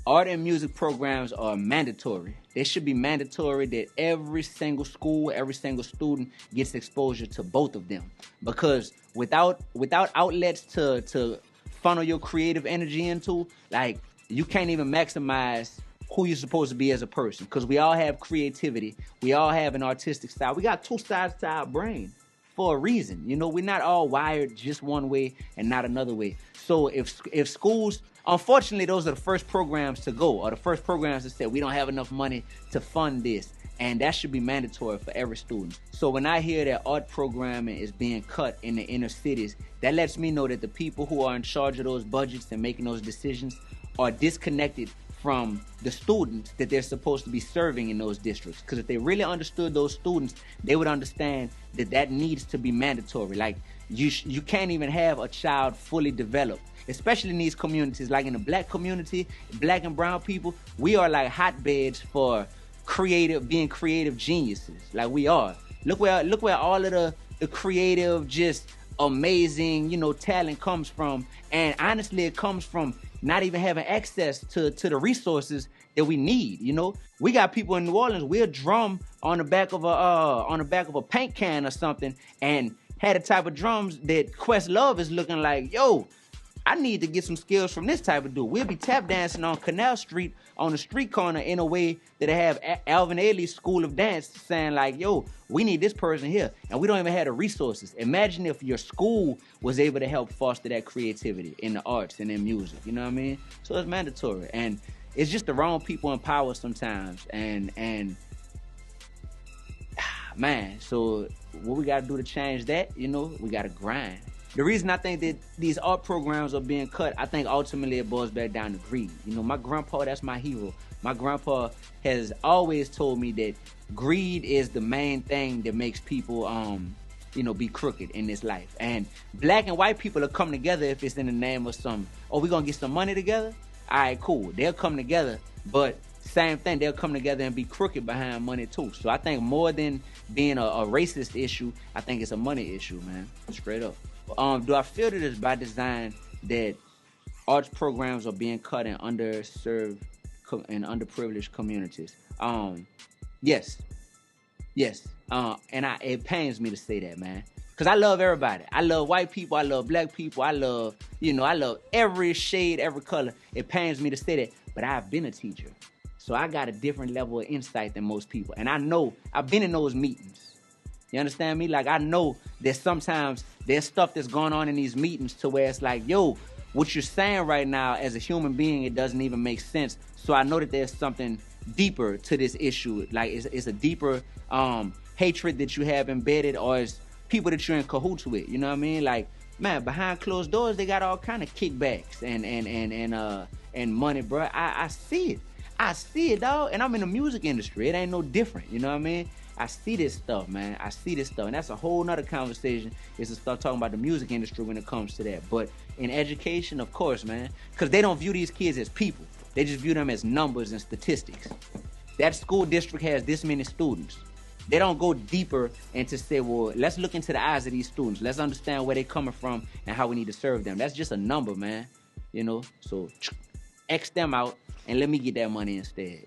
art and music programs are mandatory. They should be mandatory that every single school, every single student gets exposure to both of them. Because without outlets to funnel your creative energy into, like, you can't even maximize who you're supposed to be as a person. Because we all have creativity. We all have an artistic style. We got two sides to our brain for a reason. You know, we're not all wired just one way and not another way. So if schools, unfortunately, those are the first programs to go, or the first programs that say we don't have enough money to fund this. And that should be mandatory for every student. So when I hear that art programming is being cut in the inner cities, that lets me know that the people who are in charge of those budgets and making those decisions are disconnected from the students that they're supposed to be serving in those districts. Because if they really understood those students, they would understand that that needs to be mandatory. Like, you can't even have a child fully developed, especially in these communities. Like in the black community, black and brown people, we are like hotbeds for being creative geniuses. Like, we are. Look where all of the creative, just amazing, talent comes from. And honestly, it comes from not even having access to the resources that we need. We got people in New Orleans, we'll drum on the back of a paint can or something, and had the type of drums that Questlove is looking like, yo, I need to get some skills from this type of dude. We'll be tap dancing on Canal Street on the street corner in a way that I have Alvin Ailey's School of Dance saying like, yo, we need this person here. And we don't even have the resources. Imagine if your school was able to help foster that creativity in the arts and in music. You know what I mean? So it's mandatory. And it's just the wrong people in power sometimes. And man, so what we got to do to change that, we got to grind. The reason I think that these art programs are being cut, I think ultimately it boils back down to greed. My grandpa, that's my hero. My grandpa has always told me that greed is the main thing that makes people, be crooked in this life. And black and white people will come together if it's in the name of we're going to get some money together? All right, cool. They'll come together, but same thing, they'll come together and be crooked behind money too. So I think more than being a racist issue, I think it's a money issue, man. Straight up. Do I feel that it's by design that arts programs are being cut in underserved and underprivileged communities? Yes. And it pains me to say that, man. Because I love everybody. I love white people. I love black people. I love every shade, every color. It pains me to say that. But I've been a teacher. So I got a different level of insight than most people. And I know, I've been in those meetings. You understand me? Like, I know that sometimes there's stuff that's going on in these meetings to where it's like, yo, what you're saying right now as a human being, it doesn't even make sense. So I know that there's something deeper to this issue. Like, it's a deeper hatred that you have embedded, or it's people that you're in cahoots with. You know what I mean? Like, man, behind closed doors, they got all kind of kickbacks and money, bro. I see it. I see it, dog. And I'm in the music industry. It ain't no different. You know what I mean? I see this stuff, man. I see this stuff. And that's a whole nother conversation, is to start talking about the music industry when it comes to that. But in education, of course, man. Because they don't view these kids as people. They just view them as numbers and statistics. That school district has this many students. They don't go deeper into say, well, let's look into the eyes of these students. Let's understand where they're coming from and how we need to serve them. That's just a number, man. So X them out and let me get that money instead,